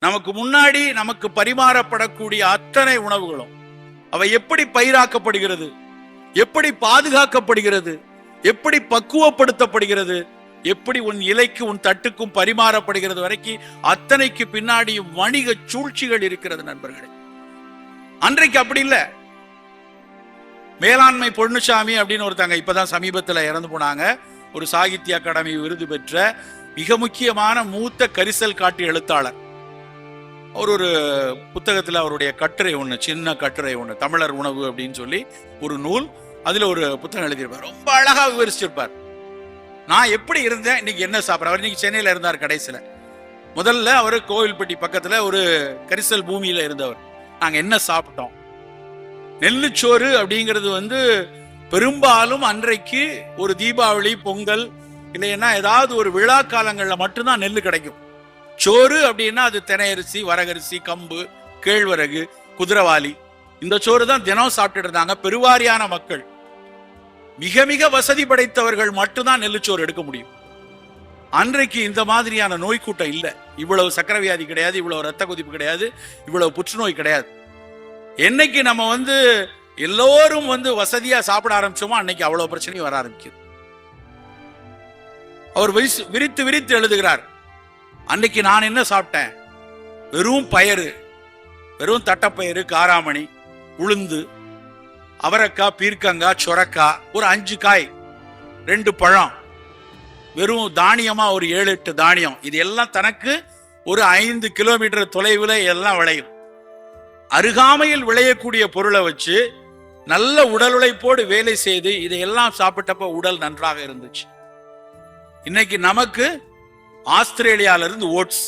நமக்கு முன்னாடி நமக்கு பரிமாறப்படக்கூடிய அத்தனை உணவுகளும் அவை எப்படி பயிராக்கப்படுகிறது, எப்படி பாதுகாக்கப்படுகிறது, எப்படி பக்குவப்படுத்தப்படுகிறது, எப்படி உன் இலைக்கு உன் தட்டுக்கும் பரிமாறப்படுகிறது வரைக்கும் அத்தனைக்கு பின்னாடி வணிக சூழ்ச்சிகள் இருக்கிறது நண்பர்களே. அன்றைக்கு அப்படி இல்லை. மேலாண்மை பொன்னுசாமி அப்படின்னு ஒருத்தங்க இப்பதான் சமீபத்துல இறந்து போனாங்க. ஒரு சாகித்ய அகாடமி விருது பெற்ற மிக முக்கியமான மூத்த கரிசல் காட்டு எழுத்தாளர். ஒரு புத்தகத்துல அவருடைய கட்டுரை ஒண்ணு, சின்ன கட்டுரை ஒண்ணு, தமிழர் உணவு அப்படின்னு சொல்லி ஒரு நூல், அதுல ஒரு புத்தகம் எழுதியிருப்பார். ரொம்ப அழகா விவரிச்சிருப்பார். நான் எப்படி இருந்தேன், இன்னைக்கு என்ன சாப்பிட்றேன். அவர் இன்னைக்கு சென்னையில இருந்தார். கடைசியில முதல்ல அவர் கோவில்பட்டி பக்கத்துல ஒரு கரிசல் பூமியில இருந்தவர். நாங்க என்ன சாப்பிட்டோம், நெல்லுச்சோறு அப்படிங்கிறது பெரும்பாலும் அன்றைக்கு ஒரு தீபாவளி, பொங்கல் இல்லைன்னா ஏதாவது ஒரு விழா காலங்கள்ல மட்டும்தான் நெல்லு கிடைக்கும். சோறு அப்படின்னா அது தினையரிசி, வரகரிசி, கம்பு, கேழ்வரகு, குதிரவாளி, இந்த சோறு தான் தினம் சாப்பிட்டு இருந்தாங்க பெருவாரியான மக்கள். மிக மிக வசதி படைத்தவர்கள் மட்டும்தான் நெல்லுச்சோறு எடுக்க முடியும். அன்றைக்கு இந்த மாதிரியான நோய் கூட்டம் இல்லை. இவ்வளவு சக்கரை வியாதி கிடையாது, இவ்வளவு ரத்த கொதிப்பு கிடையாது, இவ்வளவு புற்றுநோய் கிடையாது. என்னைக்கு நம்ம எல்லோரும் வசதியா சாப்பிட ஆரம்பிச்சோமோ அன்னைக்கு அவ்வளவு பிரச்சனையும் வர ஆரம்பிக்குது. அவர் விரித்து விரித்து எழுதுகிறார். அன்னைக்கு நான் என்ன சாப்பிட்டேன், வெறும் பயறு, வெறும் தட்டப்பயிறு, காராமணி, உளுந்து, அவரைக்காய், பீர்க்கங்காய், சொரக்காய், ஒரு 5 காய், 2 பழம், வெறும் தானியமா ஒரு 7-8 தானியம். இது எல்லாம் தனக்கு ஒரு 5 கிலோமீட்டர் தொலைவில் எல்லாம் விளையும். அருகாமையில் விளையக்கூடிய பொருளை வச்சு நல்ல உடல் உழைப்போடு வேலை செய்து இதையெல்லாம் சாப்பிட்டப்ப உடல் நன்றாக இருந்துச்சு. இன்னைக்கு நமக்கு ஆஸ்திரேலியால இருந்து ஓட்ஸ்,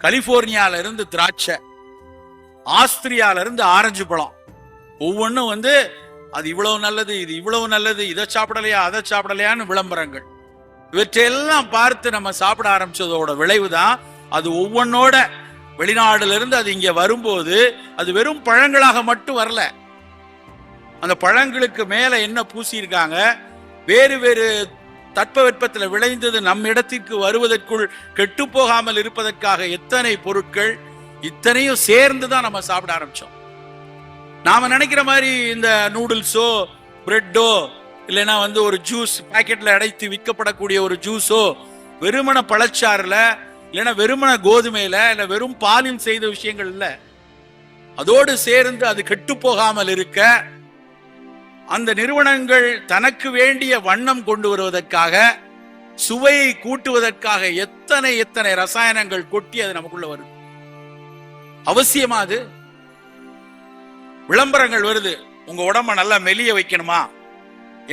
கலிபோர்னியால இருந்து திராட்சை, ஆஸ்திரியால இருந்து ஆரஞ்சு பழம், ஒவ்வொன்றும் அது இவ்வளவு நல்லது, இது இவ்வளவு நல்லது, இதை சாப்பிடலையா அதை சாப்பிடலையான்னு விளம்பரங்கள். இவற்றையெல்லாம் பார்த்து நம்ம சாப்பிட ஆரம்பிச்சதோட விளைவுதான் அது ஒவ்வொன்னோட வெளிநாடுல இருந்து அது இங்க வரும்போது அது வெறும் பழங்களாக மட்டும் வரல. அந்த பழங்களுக்கு மேல என்ன பூசி இருக்காங்க, வேறு வேறு தட்பவெப்பத்தில் விளைந்தது நம் இடத்திற்கு வருவதற்குள் கெட்டு போகாமல் இருப்பதற்காக எத்தனை பொருட்கள், இத்தனையும் சேர்ந்துதான் நம்ம சாப்பிட ஆரம்பிச்சோம். நாம நினைக்கிற மாதிரி இந்த நூடுல்ஸோ பிரெட்டோ இல்லைன்னா ஒரு ஜூஸ் பாக்கெட்ல அடைத்து விற்கப்படக்கூடிய ஒரு ஜூஸோ வெறுமன பழச்சாறுல இல்லைன்னா வெறுமன கோதுமையில இல்ல வெறும் பாலில் செய்த விஷயங்கள் இல்ல. அதோடு சேர்ந்து அது கெட்டு போகாமல் இருக்க அந்த நிறுவனங்கள் தனக்கு வேண்டிய வண்ணம் கொண்டு வருவதற்காக, சுவையை கூட்டுவதற்காக எத்தனை எத்தனை ரசாயனங்கள் கொட்டி அது நமக்குள்ள வருது. அவசியமா அது விளம்பரங்கள் வருது. உங்க உடம்ப நல்லா மெலிய வைக்கணுமா,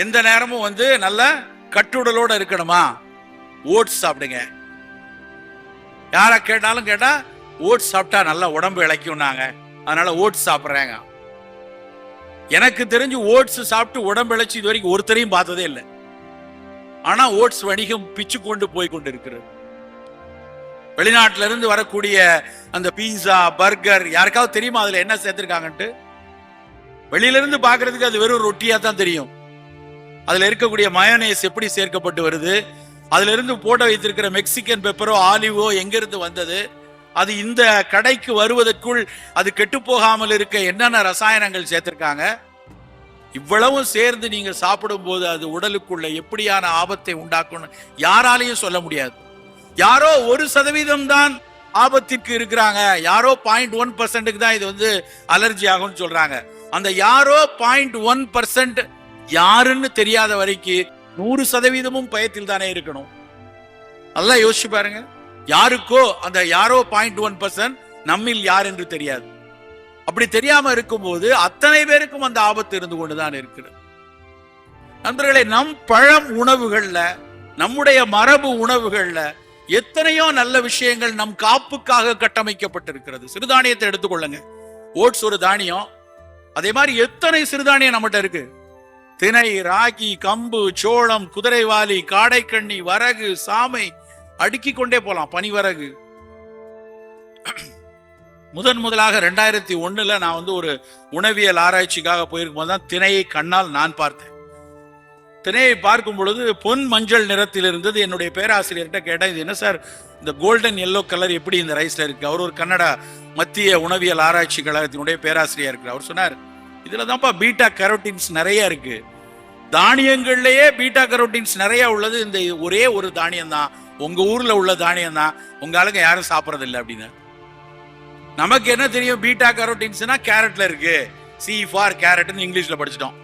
எந்த நேரமும் நல்ல கட்டுடலோட இருக்கணுமா, ஓட்ஸ் சாப்பிடுங்க. யார கேட்டாலும் கேட்டா ஓட்ஸ் சாப்பிட்டா நல்லா உடம்பு இழைக்கும்னாங்க, அதனால ஓட்ஸ் சாப்பிட்றாங்க. எனக்கு தெரிஞ்சு ஓட்ஸ் சாப்பிட்டு உடம்பு இழைச்சி இது வரைக்கும் ஒருத்தரையும் பார்த்ததே இல்லை. ஆனா ஓட்ஸ் வணிகம் பிச்சு கொண்டு போய் கொண்டு இருக்கிறது. வெளிநாட்டில இருந்து வரக்கூடிய அந்த பீஸா, பர்கர், யாருக்காவது தெரியுமா அதுல என்ன சேர்த்திருக்காங்கன்ட்டு? வெளியில இருந்து பாக்குறதுக்கு அது வெறும் ரொட்டியா தான் தெரியும். அதுல இருக்கக்கூடிய மயோனேஸ் எப்படி சேர்க்கப்பட்டு வருது, அதுல இருந்து போட்டு வைத்திருக்கிற மெக்சிகன் பெப்பரோ ஆலிவோ எங்க இருந்து வந்தது, அது இந்த கடைக்கு வருவதற்குள் அது கெட்டு போகாமல் இருக்க என்னென்ன ரசாயனங்கள் சேர்த்திருக்காங்க, இவ்வளவும் சேர்ந்து நீங்க சாப்பிடும் போது அது உடலுக்குள்ள எப்படியான ஆபத்தை உண்டாக்கும் யாராலையும் சொல்ல முடியாது. யாரோ 1% தான் ஆபத்திற்கு இருக்கிறாங்க, யாரோ 0.1% தான் இது அலர்ஜி ஆகும்னு சொல்றாங்க. அந்த யாரோ 0.1% யாருன்னு தெரியாத வரைக்கும் 100% பயத்தில் தானே இருக்கணும். நல்லா யோசிச்சு பாருங்க. யாருக்கோ அந்த யாரோ 0.1% நம்மில் யார் என்று தெரியாது. அப்படி தெரியாம இருக்கும்போது அத்தனை பேருக்கும் அந்த ஆபத்து இருந்து கொண்டுதான் இருக்கிறது. நண்பர்களே, நம் பழம் உணவுகள்ல, நம்முடைய மரபு உணவுகள்ல எத்தனையோ நல்ல விஷயங்கள் நம் காப்புக்காக கட்டமைக்கப்பட்டிருக்கிறது. சிறுதானியத்தை எடுத்துக்கொள்ளுங்க. ஓட்ஸ் ஒரு தானியம். அதே மாதிரி எத்தனை சிறுதானியம் நம்மகிட்ட இருக்கு. திணை, ராகி, கம்பு, சோளம், குதிரைவாலி, காடைக்கண்ணி, வரகு, சாமை, அடுக்கி கொண்டே போலாம், பனிவரகு. முதலாக 2001 நான் ஒரு உணவியல் ஆராய்ச்சிக்காக போயிருக்கும் போதுதான் திணையை கண்ணால் நான் பார்த்தேன். திணையை பார்க்கும் பொழுது பொன் மஞ்சள் நிறத்தில் இருந்தது. என்னுடைய பேராசிரியர்கிட்ட கேட்டேன், இது என்ன சார் இந்த கோல்டன் எல்லோ கலர் எப்படி இந்த ரைஸ்ல இருக்கு? அவர் ஒரு கன்னடா மத்திய உணவியல் ஆராய்ச்சி கழகத்தினுடைய பேராசிரியர் இருக்கு. அவர் சொன்னார், இதுல தான்ப்பா பீட்டா கரோட்டின்ஸ் நிறைய இருக்கு. தானியங்கள்லயே பீட்டா கரோட்டின்ஸ் நிறைய உள்ளது இந்த ஒரே ஒரு தானியம் தான், உங்க ஊர்ல உள்ள தானியம் தான், உங்க ஆளுங்க யாரும் சாப்பிடறது இல்லை அப்படின்னு. நமக்கு என்ன தெரியும் பீட்டா கரோட்டின்ஸ்னா கேரட்ல இருக்கு, சி ஃபார் கேரட்னு இங்கிலீஷ்ல படிச்சிட்டோம்.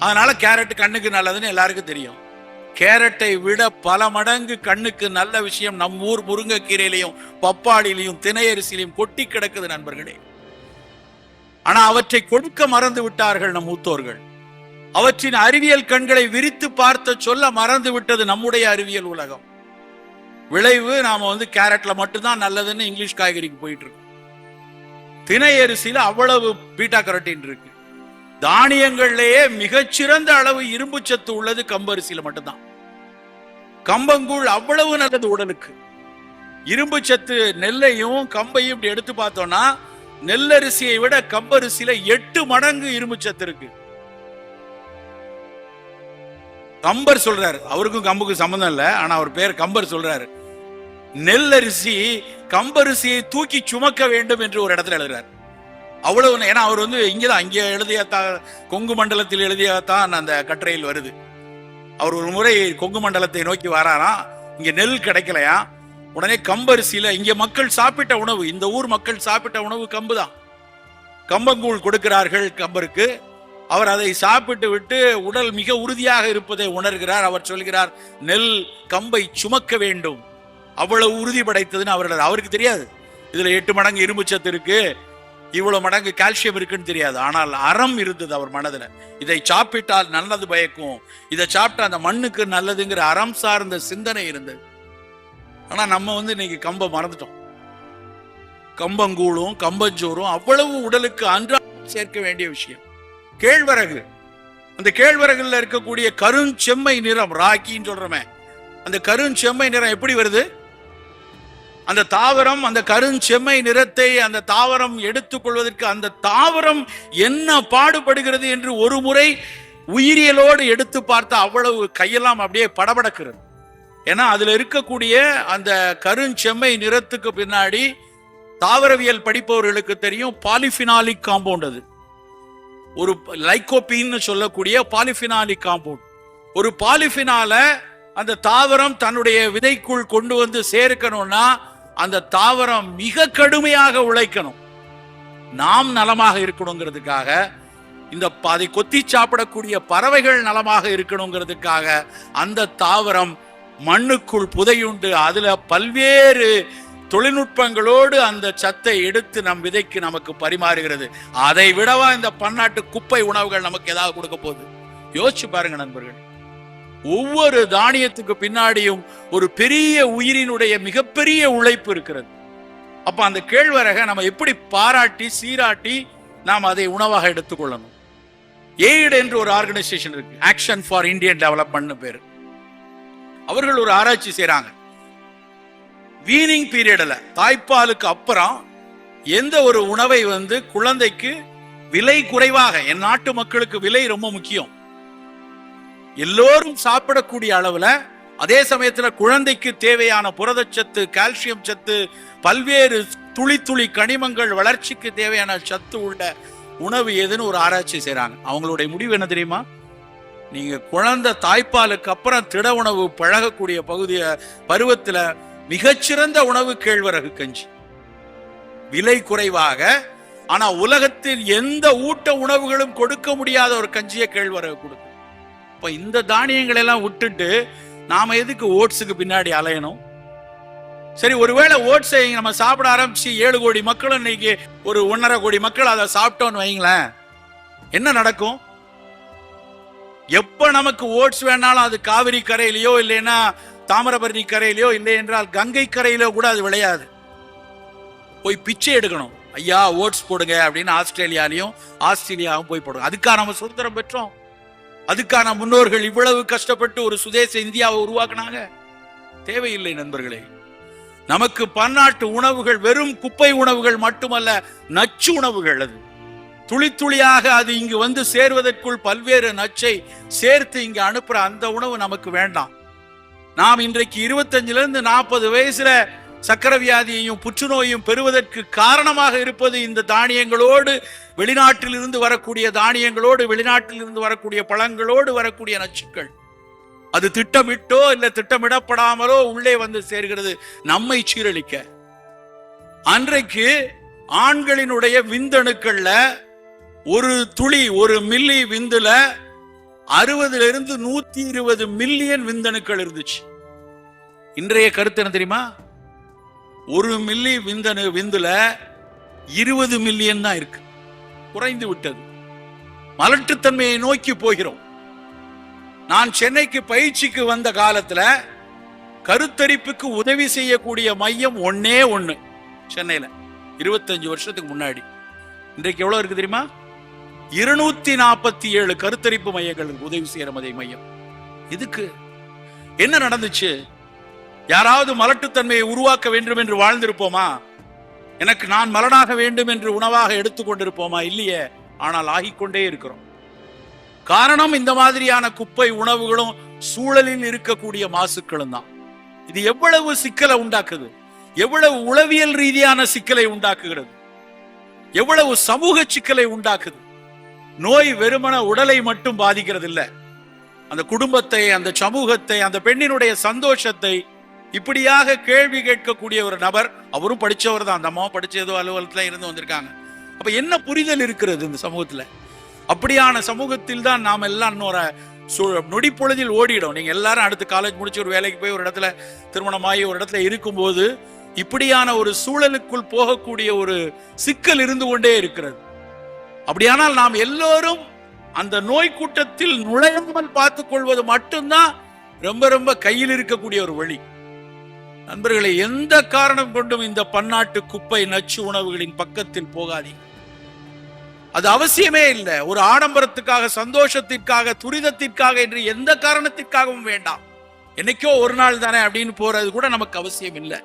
அதனால கேரட் கண்ணுக்கு நல்லதுன்னு எல்லாருக்கும் தெரியும். கேரட்டை விட பல மடங்கு கண்ணுக்கு நல்ல விஷயம் நம்ம ஊர் முருங்கைக்கீரையிலையும் பப்பாளிலையும் திணையரிசிலையும் கொட்டி கிடக்குது நண்பர்களே. ஆனா அவற்றை கொடுக்க மறந்து விட்டார்கள் நம் மூத்தோர்கள். அவற்றின் அறிவியல் கண்களை விரித்து பார்த்த சொல்ல மறந்து விட்டது நம்முடைய அறிவியல் உலகம். விளைவு நாம கேரட்ல மட்டும்தான் நல்லதுன்னு இங்கிலீஷ் காய்கறிக்கு போயிட்டு இருக்கோம். திணை அரிசியில அவ்வளவு பீட்டா கரோட்டின் இருக்கு. தானியங்கள்லயே மிகச்சிறந்த அளவு இரும்பு சத்து உள்ளது கம்பரிசியில மட்டும்தான். கம்பங்கூழ் அவ்வளவு நல்லது உடலுக்கு. இரும்பு சத்து நெல்லையும் கம்பையும் இப்படி எடுத்து பார்த்தோம்னா நெல்லரிசியை விட கம்பரிசியில 8 மடங்கு இரும்பு சத்து இருக்கு. கம்பர் சொல்றாரு, அவருக்கும் கம்புக்கு சம்பந்தம் இல்லை, ஆனா அவர் பேர் கம்பர் சொல்றாரு, நெல்லரிசி கம்பரிசியை தூக்கி சுமக்க வேண்டும் என்று ஒரு இடத்துல எழுதுறாரு. அவ்வளவு, ஏன்னா அவர் இங்கதான் இங்க எழுதியத்தான், கொங்கு மண்டலத்தில் எழுதியத்தான் அந்த கட்டுரையில் வருது. அவர் ஒரு முறை கொங்கு மண்டலத்தை நோக்கி வராராம், இங்க நெல் கிடைக்கலையா, உடனே கம்பரிசியில இங்க மக்கள் சாப்பிட்ட உணவு, இந்த ஊர் மக்கள் சாப்பிட்ட உணவு கம்பு தான், கம்பங்கூழ் கொடுக்கிறார்கள் கம்பருக்கு. அவர் அதை சாப்பிட்டு விட்டு உடல் மிக உறுதியாக இருப்பதை உணர்கிறார். அவர் சொல்கிறார், நெல் கம்பை சுமக்க வேண்டும், அவ்வளவு உறுதி படைத்ததுன்னு அவருக்கு தெரியாது. இதுல 8 மடங்கு இரும்பு சத்து இருக்கு, இவ்வளவு மடங்கு கால்சியம் இருக்குன்னு தெரியாது. ஆனால் அறம் இருந்தது அவர் மனதுல, இதை சாப்பிட்டால் நல்லது பயக்கும், இதை சாப்பிட்டா அந்த மண்ணுக்கு நல்லதுங்கிற அறம் சார்ந்த சிந்தனை இருந்தது. ஆனா நம்ம இன்னைக்கு கம்பை மறந்துட்டோம். கம்பங்கூழும் கம்பஞ்சோறும் அவ்வளவு உடலுக்கு அன்றாடம் சேர்க்க வேண்டிய விஷயம். கேழ்வரகு, அந்த கேழ்வரகுல இருக்கக்கூடிய கருஞ்செம்மை நிறம், ராக்கின்னு சொல்றோமே, அந்த கருஞ்செம்மை நிறம் எப்படி வருது? அந்த தாவரம் அந்த கருஞ்செம்மை நிறத்தை அந்த தாவரம் எடுத்துக்கொள்வதற்கு அந்த தாவரம் என்ன பாடுபடுகிறது என்று ஒரு முறை உயிரியலோடு எடுத்து பார்த்தா அவ்வளவு கையெல்லாம் அப்படியே படபடக்கிறது. ஏன்னா அதுல இருக்கக்கூடிய அந்த கருஞ்செம்மை நிறத்துக்கு பின்னாடி தாவரவியல் படிப்பவர்களுக்கு தெரியும், பாலிஃபினாலிக் காம்பவுண்ட். அது ஒரு லைகோபீன் சொல்லக்கூடிய பாலிஃபினாலிக் காம்பவுண்ட். ஒரு பாலிஃபினால அந்த தாவரம் தன்னுடைய விதைக்குள் கொண்டு சேர்க்கணும்னா அந்த தாவரம் மிக கடுமையாக உழைக்கணும். நாம் நலமாக இருக்கணுங்கிறதுக்காக, இந்த அதை கொத்தி சாப்பிடக்கூடிய பறவைகள் நலமாக இருக்கணுங்கிறதுக்காக அந்த தாவரம் மண்ணுக்குள் புதையுண்டு அதுல பல்வேறு தொழில்நுட்பங்களோடு அந்த சத்தை எடுத்து நம் விதைக்கு நமக்கு பரிமாறுகிறது. அதை விடவா இந்த பன்னாட்டு குப்பை உணவுகள் நமக்கு ஏதாவது கொடுக்க போகுது? யோசிச்சு பாருங்க நண்பர்கள். ஒவ்வொரு தானியத்துக்கு பின்னாடியும் ஒரு பெரிய உயிரினுடைய மிகப்பெரிய உழைப்பு இருக்கிறது. அப்ப அந்த கேழ்வரகை நம்ம எப்படி பாராட்டி சீராட்டி நாம் அதை உணவாக எடுத்துக்கொள்ளணும். எய்ட் என்று ஒரு ஆர்கனைசேஷன் இருக்கு, ஆக்ஷன் ஃபார் இந்தியன் டெவலப்மெண்ட் பேரு. அவர்கள் ஒரு ஆராய்ச்சி செய்யறாங்க. வீனிங் பீரியட்ல, தாய்ப்பாலுக்கு அப்புறம் எந்த ஒரு உணவை குழந்தைக்கு விலை குறைவாக, என் நாட்டு மக்களுக்கு விலை ரொம்ப முக்கியம், எல்லோரும் சாப்பிடக்கூடிய அளவுல, அதே சமயத்துல குழந்தைக்கு தேவையான புரதச்சத்து, கால்சியம் சத்து, பல்வேறு துளி துளி கனிமங்கள், வளர்ச்சிக்கு தேவையான சத்து உள்ள உணவு எதுன்னு ஒரு ஆராய்ச்சி செய்யறாங்க. அவங்களுடைய முடிவு என்ன தெரியுமா? நீங்க குழந்தை தாய்ப்பாலுக்கு அப்புறம் திட உணவு பழகக்கூடிய பருவத்துல மிகச்சிறந்த உணவு கேழ்வரகு கஞ்சி. விலை குறைவாக, ஆனா உலகத்தில் எந்த ஊட்ட உணவுகளும் கொடுக்க முடியாத ஒரு கஞ்சியை கேழ்வரகு கொடுக்கும். இப்ப இந்த தானியங்களை எல்லாம் விட்டுட்டு நாம எதுக்கு ஓட்ஸுக்கு பின்னாடி அலையணும்? சரி, ஒருவேளை ஓட்ஸை நம்ம சாப்பிட ஆரம்பிச்சு 7 கோடி மக்கள், இன்னைக்கு ஒரு 1.5 கோடி மக்கள் அதை சாப்பிட்டோன்னு வைங்களேன், என்ன நடக்கும்? எப்ப நமக்கு ஓட்ஸ் வேணாலும் அது காவிரி கரையிலையோ இல்லைன்னா தாமிரபரணி கரையிலையோ இல்லை என்றால் கங்கை கரையிலோ கூட அது விளையாது. போய் பிச்சை எடுக்கணும், ஐயா ஓட்ஸ் போடுங்க அப்படின்னு ஆஸ்திரேலியாவும் போய் போடுங்க. அதுக்காக நம்ம சுதந்திரம் பெற்றோம்? அதுக்கான முன்னோர்கள் இவ்வளவு கஷ்டப்பட்டு ஒரு சுதேச இந்தியாவை உருவாக்குனாங்க? தேவையில்லை நண்பர்களே. நமக்கு பன்னாட்டு உணவுகள் வெறும் குப்பை உணவுகள் மட்டுமல்ல, நச்சு உணவுகள். அது துளி துளியாக அது இங்கு வந்து சேர்வதற்குள் பல்வேறு நச்சை சேர்த்து இங்கு அனுப்புற அந்த உணவு நமக்கு வேண்டாம். நாம் இன்றைக்கு 25 to 40 வயசுல சக்கரை வியாதியையும் புற்றுநோயும் பெறுவதற்கு காரணமாக இருப்பது இந்த தானியங்களோடு, வெளிநாட்டில் இருந்து வரக்கூடிய தானியங்களோடு, வெளிநாட்டில் இருந்து வரக்கூடிய பழங்களோடு வரக்கூடிய நச்சுக்கள். அது திட்டமிட்டோ இல்ல திட்டமிடப்படாமலோ உள்ளே வந்து சேர்கிறது நம்மை சீரழிக்க. அன்றைக்கு ஆண்களினுடைய விந்தணுக்கள்ல ஒரு துளி, ஒரு மில்லி விந்துல 60 to 120 மில்லியன் விந்தணுக்கள் இருந்துச்சு. இன்றைய கருத்து என்ன தெரியுமா? 1 மில்லி விந்துல 20 மில்லியன் தான் இருக்கு. குறைந்து விட்டது. மலட்டுத்தன்மையை நோக்கி போகிறோம். நான் சென்னைக்கு பயிற்சிக்கு வந்த காலத்துல கருத்தரிப்புக்கு உதவி செய்யக்கூடிய மையம் ஒன்னே ஒண்ணு சென்னையில 25 வருஷத்துக்கு முன்னாடி. இன்றைக்கு எவ்வளவு இருக்கு தெரியுமா? 247 கருத்தரிப்பு மையங்கள் இருக்கு, உதவி செய்யற மையம். இதுக்கு என்ன நடந்துச்சு? யாராவது மலட்டுத்தன்மையை உருவாக்க வேண்டும் என்று வாழ்ந்திருப்போமா? எனக்கு நான் மலனாக வேண்டும் என்று உணவாக எடுத்துக்கொண்டிருப்போமா? இல்லையே. ஆனால் ஆகிக்கொண்டே இருக்கிறோம். காரணம் இந்த மாதிரியான குப்பை உணவுகளும் சூழலில் இருக்கக்கூடிய மாசுக்களும் தான். இது எவ்வளவு சிக்கலை உண்டாக்குது, எவ்வளவு உளவியல் ரீதியான சிக்கலை உண்டாக்குகிறது, எவ்வளவு சமூக சிக்கலை உண்டாக்குது. நோய் வெறுமன உடலை மட்டும் பாதிக்கிறது இல்ல, அந்த குடும்பத்தை, அந்த சமூகத்தை, அந்த பெண்ணினுடைய சந்தோஷத்தை இப்படியாக கேள்வி கேட்கக்கூடிய ஒரு நபர். அவரும் படிச்சவர் தான், அந்த அம்மா படிச்ச ஏதோ அலுவலகத்துல இருந்து வந்திருக்காங்க. அப்ப என்ன புரிதல் இருக்கிறது இந்த சமூகத்துல? அப்படியான சமூகத்தில் தான் நாம் எல்லாம் நொடி பொழுதில் ஓடிடும். நீங்க எல்லாரும் அடுத்து காலேஜ் முடிச்சு ஒரு வேலைக்கு போய் ஒரு இடத்துல திருமணமாகி ஒரு இடத்துல இருக்கும்போது இப்படியான ஒரு சூழலுக்குள் போகக்கூடிய ஒரு சிக்கல் இருந்து கொண்டே இருக்கிறது. அப்படியானால் நாம் எல்லோரும் அந்த நோய் கூட்டத்தில் நுழையாமல் பார்த்துக் கொள்வது மட்டும்தான் ரொம்ப ரொம்ப கையில் இருக்கக்கூடிய ஒரு வழி. நண்பர்களை, எந்த காரணம் கொண்டும் இந்த பன்னாட்டு குப்பை நச்சு உணவுகளின் பக்கத்தில் போகாதீங்க. அது அவசியமே இல்லை. ஒரு ஆடம்பரத்துக்காக, சந்தோஷத்திற்காக, துரிதத்திற்காக என்று எந்த காரணத்திற்காகவும் வேண்டாம். என்னைக்கோ ஒரு நாள் தானே அப்படின்னு போறது கூட நமக்கு அவசியம் இல்லை.